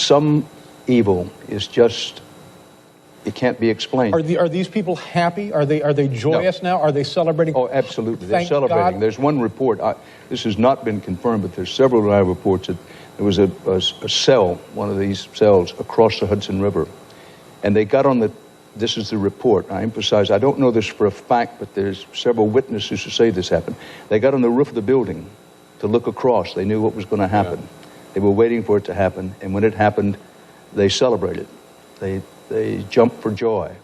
some evil is just, it can't be explained. Are these people happy? Are they joyous now? Are they celebrating? Oh, absolutely. They're Thank celebrating. God. There's one report, this has not been confirmed, but there's several live reports that there was a cell, one of these cells, across the Hudson River. And they got on this is the report. I emphasize, I don't know this for a fact, but there's several witnesses who say this happened. They got on the roof of the building to look across. They knew what was going to happen. Yeah. They were waiting for it to happen. And when it happened, they celebrated. They jumped for joy.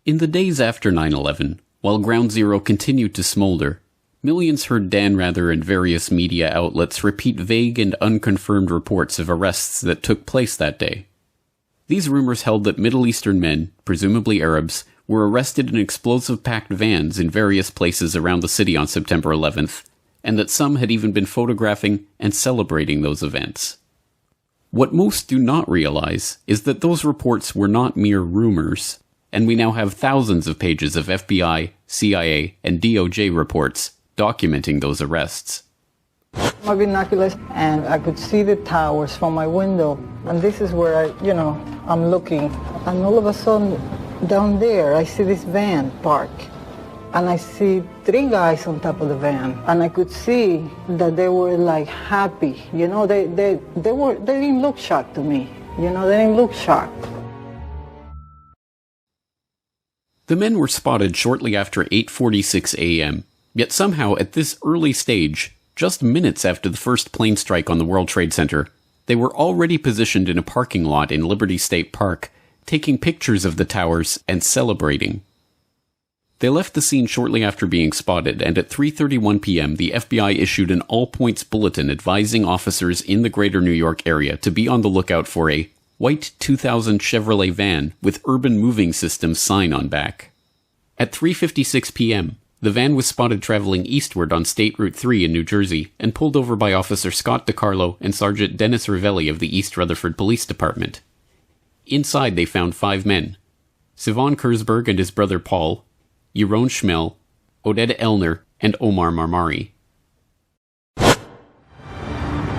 In the days after 9/11, while Ground Zero continued to smolder, millions heard Dan Rather and various media outlets repeat vague and unconfirmed reports of arrests that took place that day. These rumors held that Middle Eastern men, presumably Arabs, were arrested in explosive-packed vans in various places around the city on September 11th, and that some had even been photographing and celebrating those events. What most do not realize is that those reports were not mere rumors, and we now have thousands of pages of FBI, CIA, and DOJ reports documenting those arrests. My binoculars, and I could see the towers from my window, and this is where I'm looking, and all of a sudden, down there, I see this van park, and I see 3 guys on top of the van, and I could see that they were like happy, they didn't look shocked to me, they didn't look shocked. The men were spotted shortly after 8:46 a.m., yet somehow at this early stage, just minutes after the first plane strike on the World Trade Center, they were already positioned in a parking lot in Liberty State Park, taking pictures of the towers and celebrating. They left the scene shortly after being spotted, and at 3:31 p.m. the FBI issued an all-points bulletin advising officers in the greater New York area to be on the lookout for a white 2000 Chevrolet van with Urban Moving Systems sign on back. At 3:56 p.m., the van was spotted traveling eastward on State Route 3 in New Jersey and pulled over by Officer Scott DiCarlo and Sergeant Dennis Ravelli of the East Rutherford Police Department. Inside they found 5 men: Sivan Kurzberg and his brother Paul, Yaron Schmel, Oded Elner, and Omar Marmari.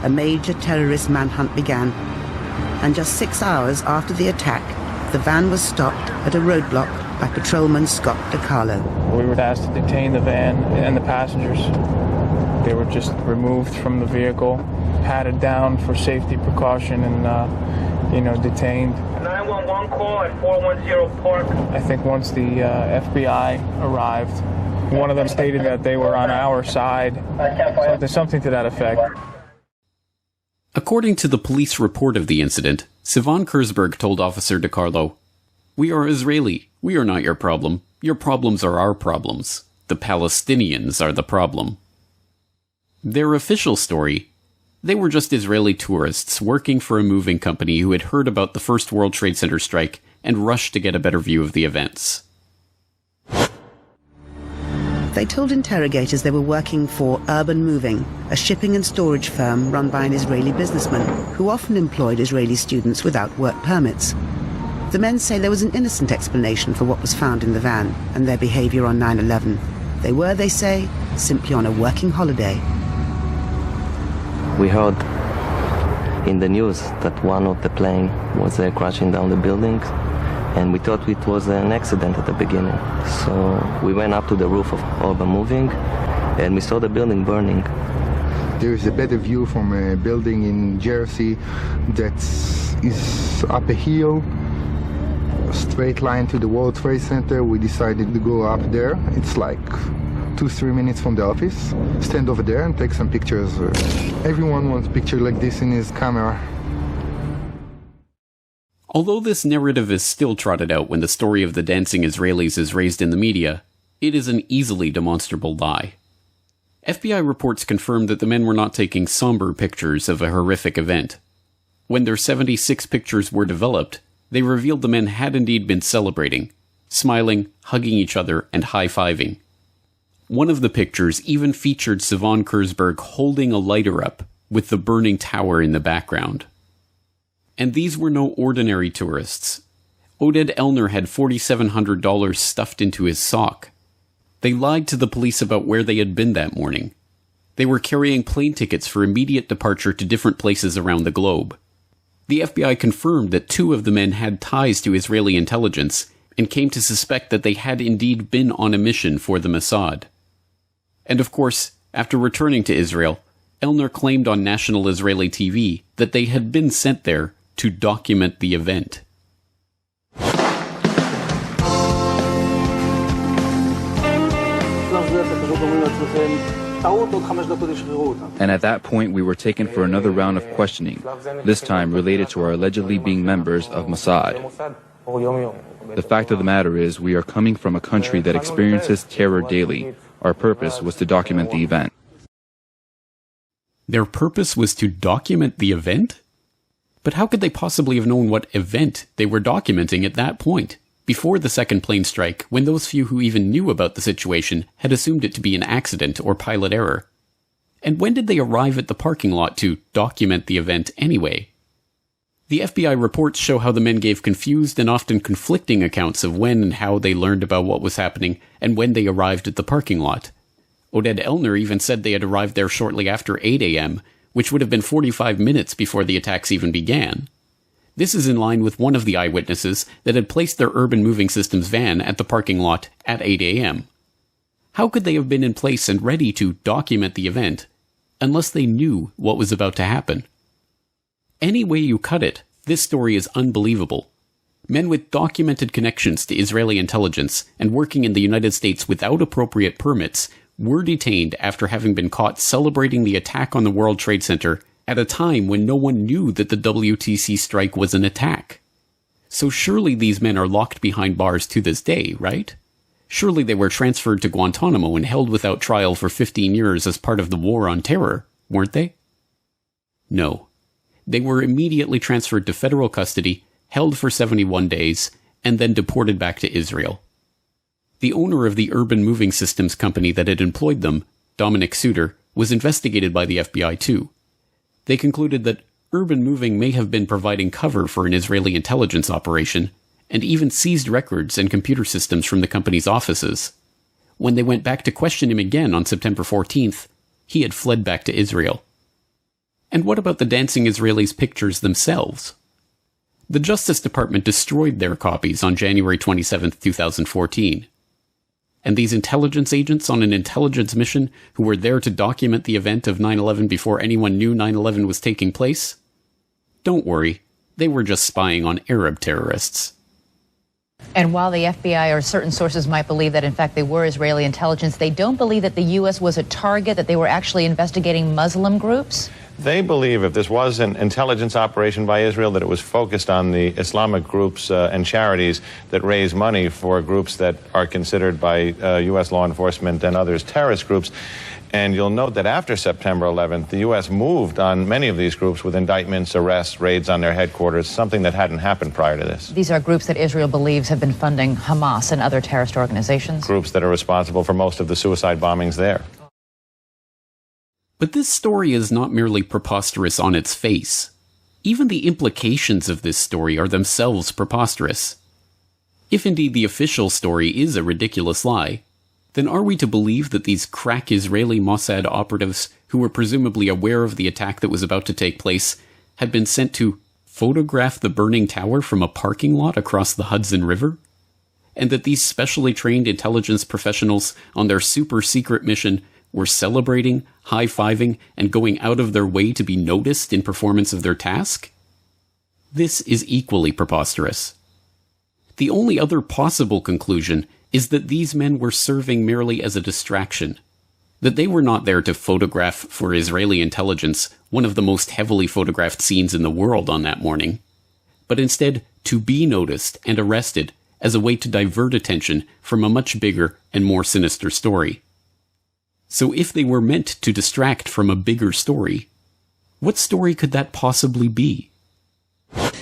A major terrorist manhunt began, and just 6 hours after the attack, the van was stopped at a roadblock by patrolman Scott DiCarlo. We were asked to detain the van and the passengers. They were just removed from the vehicle, patted down for safety precaution, and detained. 911 call at 410 Park. I think once the FBI arrived, one of them stated that they were on our side, something to that effect. According to the police report of the incident, Sivan Kurzberg told Officer DiCarlo, "We are Israeli. We are not your problem. Your problems are our problems. The Palestinians are the problem." Their official story: they were just Israeli tourists working for a moving company who had heard about the first World Trade Center strike and rushed to get a better view of the events. They told interrogators they were working for Urban Moving, a shipping and storage firm run by an Israeli businessman who often employed Israeli students without work permits. The men say there was an innocent explanation for what was found in the van and their behavior on 9/11. They were, they say, simply on a working holiday. We heard in the news that one of the plane was crashing down the building, and we thought it was an accident at the beginning. So we went up to the roof of Urban Moving, and we saw the building burning. There is a better view from a building in Jersey that is up a hill, a straight line to the World Trade Center. We decided to go up there. It's like 2-3 minutes from the office. Stand over there and take some pictures. Everyone wants a picture like this in his camera. Although this narrative is still trotted out when the story of the dancing Israelis is raised in the media, it is an easily demonstrable lie. FBI reports confirmed that the men were not taking somber pictures of a horrific event. When their 76 pictures were developed, they revealed the men had indeed been celebrating, smiling, hugging each other, and high-fiving. One of the pictures even featured Sivan Kurzberg holding a lighter up, with the burning tower in the background. And these were no ordinary tourists. Oded Elner had $4,700 stuffed into his sock. They lied to the police about where they had been that morning. They were carrying plane tickets for immediate departure to different places around the globe. The FBI confirmed that 2 of the men had ties to Israeli intelligence and came to suspect that they had indeed been on a mission for the Mossad. And of course, after returning to Israel, Elner claimed on national Israeli TV that they had been sent there to document the event. And at that point, we were taken for another round of questioning, this time related to our allegedly being members of Mossad. The fact of the matter is, we are coming from a country that experiences terror daily. Our purpose was to document the event. Their purpose was to document the event? But how could they possibly have known what event they were documenting at that point, before the second plane strike, when those few who even knew about the situation had assumed it to be an accident or pilot error? And when did they arrive at the parking lot to document the event anyway? The FBI reports show how the men gave confused and often conflicting accounts of when and how they learned about what was happening and when they arrived at the parking lot. Oded Elner even said they had arrived there shortly after 8 a.m., which would have been 45 minutes before the attacks even began. This is in line with one of the eyewitnesses that had placed their urban moving systems van at the parking lot at 8 a.m. How could they have been in place and ready to document the event unless they knew what was about to happen? Any way you cut it, this story is unbelievable. Men with documented connections to Israeli intelligence and working in the United States without appropriate permits were detained after having been caught celebrating the attack on the World Trade Center at a time when no one knew that the WTC strike was an attack. So surely these men are locked behind bars to this day, right? Surely they were transferred to Guantanamo and held without trial for 15 years as part of the war on terror, weren't they? No. They were immediately transferred to federal custody, held for 71 days, and then deported back to Israel. The owner of the urban moving systems company that had employed them, Dominic Suter, was investigated by the FBI too. They concluded that urban moving may have been providing cover for an Israeli intelligence operation, and even seized records and computer systems from the company's offices. When they went back to question him again on September 14th, he had fled back to Israel. And what about the dancing Israelis' pictures themselves? The Justice Department destroyed their copies on January 27, 2014. And these intelligence agents on an intelligence mission who were there to document the event of 9/11 before anyone knew 9/11 was taking place? Don't worry, they were just spying on Arab terrorists. And while the FBI or certain sources might believe that in fact they were Israeli intelligence, they don't believe that the U.S. was a target, that they were actually investigating Muslim groups? They believe if this was an intelligence operation by Israel, that it was focused on the Islamic groups and charities that raise money for groups that are considered by U.S. law enforcement and others terrorist groups. And you'll note that after September 11th, the U.S. moved on many of these groups with indictments, arrests, raids on their headquarters, something that hadn't happened prior to this. These are groups that Israel believes have been funding Hamas and other terrorist organizations? Groups that are responsible for most of the suicide bombings there. But this story is not merely preposterous on its face. Even the implications of this story are themselves preposterous. If indeed the official story is a ridiculous lie, then are we to believe that these crack Israeli Mossad operatives, who were presumably aware of the attack that was about to take place, had been sent to photograph the burning tower from a parking lot across the Hudson River? And that these specially trained intelligence professionals on their super-secret mission were celebrating, high-fiving, and going out of their way to be noticed in performance of their task? This is equally preposterous. The only other possible conclusion is that these men were serving merely as a distraction, that they were not there to photograph for Israeli intelligence one of the most heavily photographed scenes in the world on that morning, but instead to be noticed and arrested as a way to divert attention from a much bigger and more sinister story. So if they were meant to distract from a bigger story, what story could that possibly be?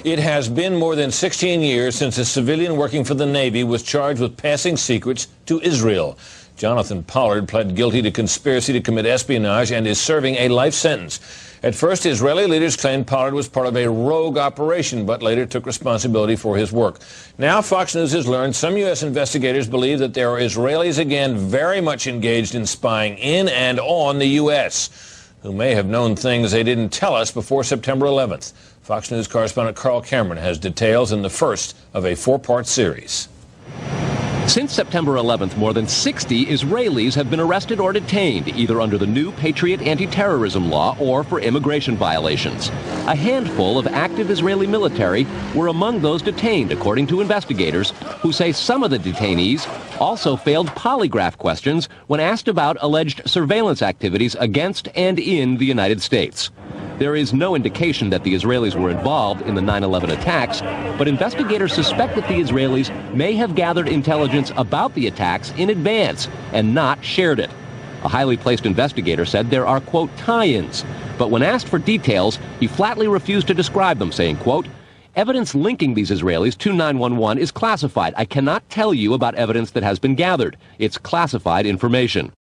It has been more than 16 years since a civilian working for the Navy was charged with passing secrets to Israel. Jonathan Pollard pled guilty to conspiracy to commit espionage and is serving a life sentence. At first, Israeli leaders claimed Pollard was part of a rogue operation, but later took responsibility for his work. Now, Fox News has learned some U.S. investigators believe that there are Israelis again very much engaged in spying in and on the U.S., who may have known things they didn't tell us before September 11th. Fox News correspondent Carl Cameron has details in the first of a four-part series. Since September 11th, more than 60 Israelis have been arrested or detained, either under the new Patriot anti-terrorism law or for immigration violations. A handful of active Israeli military were among those detained, according to investigators, who say some of the detainees also failed polygraph questions when asked about alleged surveillance activities against and in the United States. There is no indication that the Israelis were involved in the 9/11 attacks, but investigators suspect that the Israelis may have gathered intelligence about the attacks in advance and not shared it. A highly placed investigator said there are, quote, tie-ins, but when asked for details, he flatly refused to describe them, saying, quote, evidence linking these Israelis to 9/11 is classified. I cannot tell you about evidence that has been gathered. It's classified information.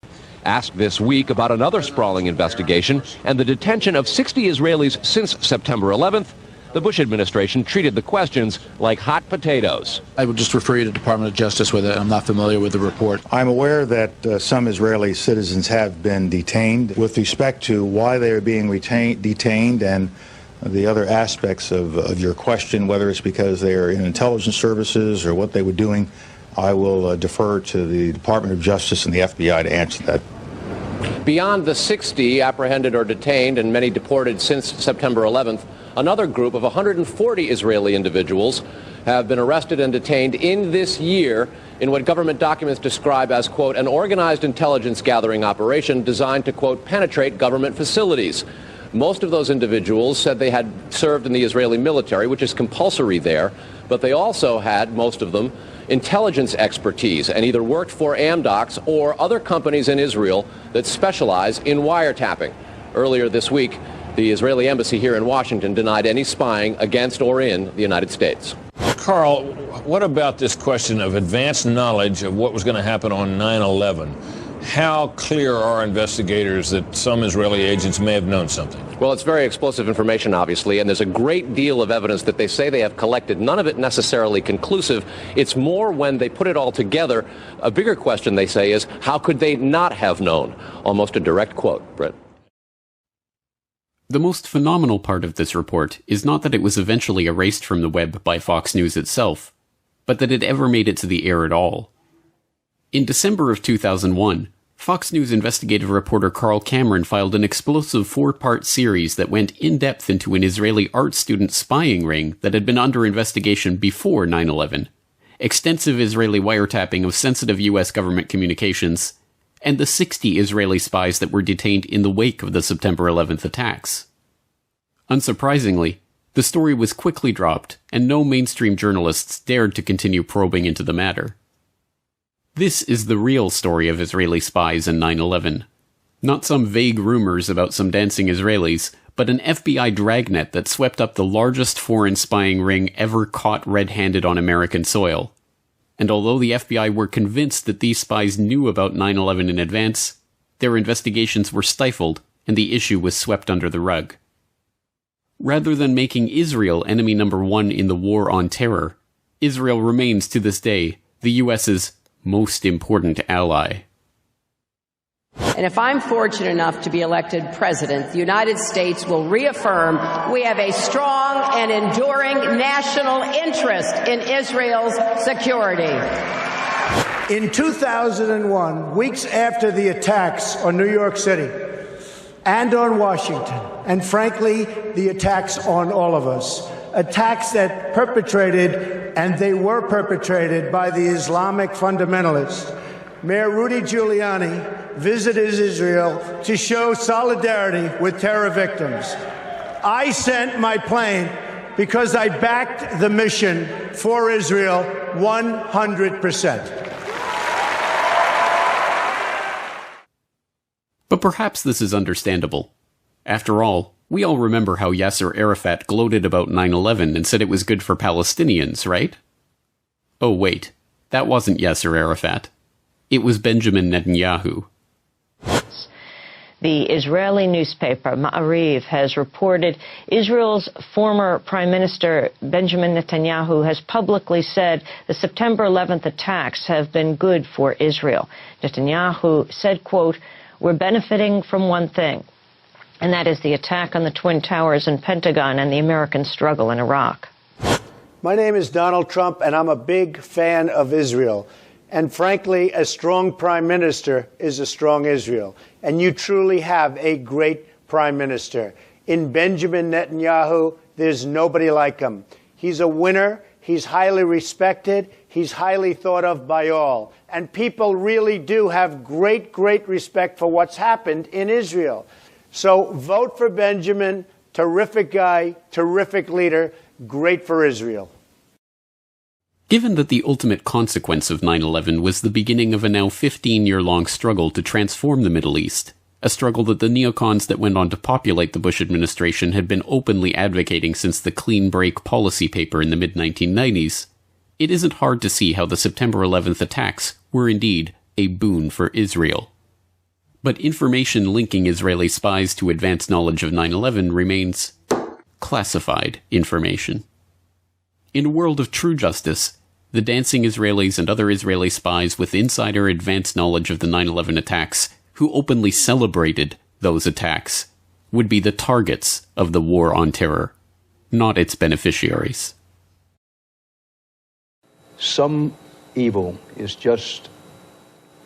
Asked this week about another sprawling investigation and the detention of 60 Israelis since September 11th, the Bush administration treated the questions like hot potatoes. I would just refer you to the Department of Justice with it. I'm not familiar with the report. I'm aware that some Israeli citizens have been detained. With respect to why they are being detained and the other aspects of your question, whether it's because they are in intelligence services or what they were doing, I will defer to the Department of Justice and the FBI to answer that. Beyond the 60 apprehended or detained and many deported since September 11th, another group of 140 Israeli individuals have been arrested and detained in this year in what government documents describe as, quote, an organized intelligence gathering operation designed to, quote, penetrate government facilities. Most of those individuals said they had served in the Israeli military, which is compulsory there, but they also had, most of them, intelligence expertise and either worked for Amdocs or other companies in Israel that specialize in wiretapping. Earlier this week, the Israeli embassy here in Washington denied any spying against or in the United States. Carl, what about this question of advanced knowledge of what was going to happen on 9/11? How clear are investigators that some Israeli agents may have known something? Well, it's very explosive information, obviously, and there's a great deal of evidence that they say they have collected, none of it necessarily conclusive. It's more when they put it all together. A bigger question, they say, is how could they not have known? Almost a direct quote, Brett. The most phenomenal part of this report is not that it was eventually erased from the web by Fox News itself, but that it ever made it to the air at all. In December of 2001, Fox News investigative reporter Carl Cameron filed an explosive 4-part series that went in-depth into an Israeli art student spying ring that had been under investigation before 9/11, extensive Israeli wiretapping of sensitive U.S. government communications, and the 60 Israeli spies that were detained in the wake of the September 11th attacks. Unsurprisingly, the story was quickly dropped, and no mainstream journalists dared to continue probing into the matter. This is the real story of Israeli spies in 9/11. Not some vague rumors about some dancing Israelis, but an FBI dragnet that swept up the largest foreign spying ring ever caught red-handed on American soil. And although the FBI were convinced that these spies knew about 9/11 in advance, their investigations were stifled and the issue was swept under the rug. Rather than making Israel enemy number one in the war on terror, Israel remains to this day the U.S.'s most important ally. And if I'm fortunate enough to be elected president, the United States will reaffirm we have a strong and enduring national interest in Israel's security. In 2001, weeks after the attacks on New York City and on Washington, and frankly, the attacks on all of us, attacks that they were perpetrated by the Islamic fundamentalists, Mayor Rudy Giuliani visited Israel to show solidarity with terror victims. I sent my plane because I backed the mission for Israel 100%. But perhaps this is understandable. After all, we all remember how Yasser Arafat gloated about 9/11 and said it was good for Palestinians, right? Oh wait, that wasn't Yasser Arafat. It was Benjamin Netanyahu. The Israeli newspaper Ma'ariv has reported Israel's former Prime Minister Benjamin Netanyahu has publicly said the September 11th attacks have been good for Israel. Netanyahu said, quote, "We're benefiting from one thing, and that is the attack on the Twin Towers and Pentagon and the American struggle in Iraq." My name is Donald Trump, and I'm a big fan of Israel. And frankly, a strong prime minister is a strong Israel. And you truly have a great prime minister. In Benjamin Netanyahu, there's nobody like him. He's a winner. He's highly respected. He's highly thought of by all. And people really do have great, great respect for what's happened in Israel. So vote for Benjamin. Terrific guy, terrific leader, great for Israel. Given that the ultimate consequence of 9/11 was the beginning of a now 15-year-long struggle to transform the Middle East, a struggle that the neocons that went on to populate the Bush administration had been openly advocating since the clean break policy paper in the mid-1990s, it isn't hard to see how the September 11th attacks were indeed a boon for Israel. But information linking Israeli spies to advance knowledge of 9/11 remains classified information. In a world of true justice, the dancing Israelis and other Israeli spies with insider advance knowledge of the 9/11 attacks, who openly celebrated those attacks, would be the targets of the war on terror, not its beneficiaries. Some evil is just,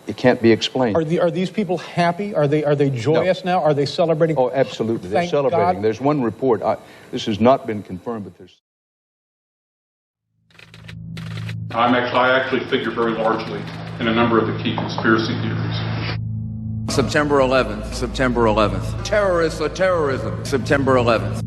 it can't be explained. Are these people happy? Are they joyous now? Are they celebrating? Oh, absolutely. They're Thank celebrating. God. There's one report. This has not been confirmed, but there's... I actually figure very largely in a number of the key conspiracy theories. September 11th, September 11th. Terrorists or terrorism, September 11th.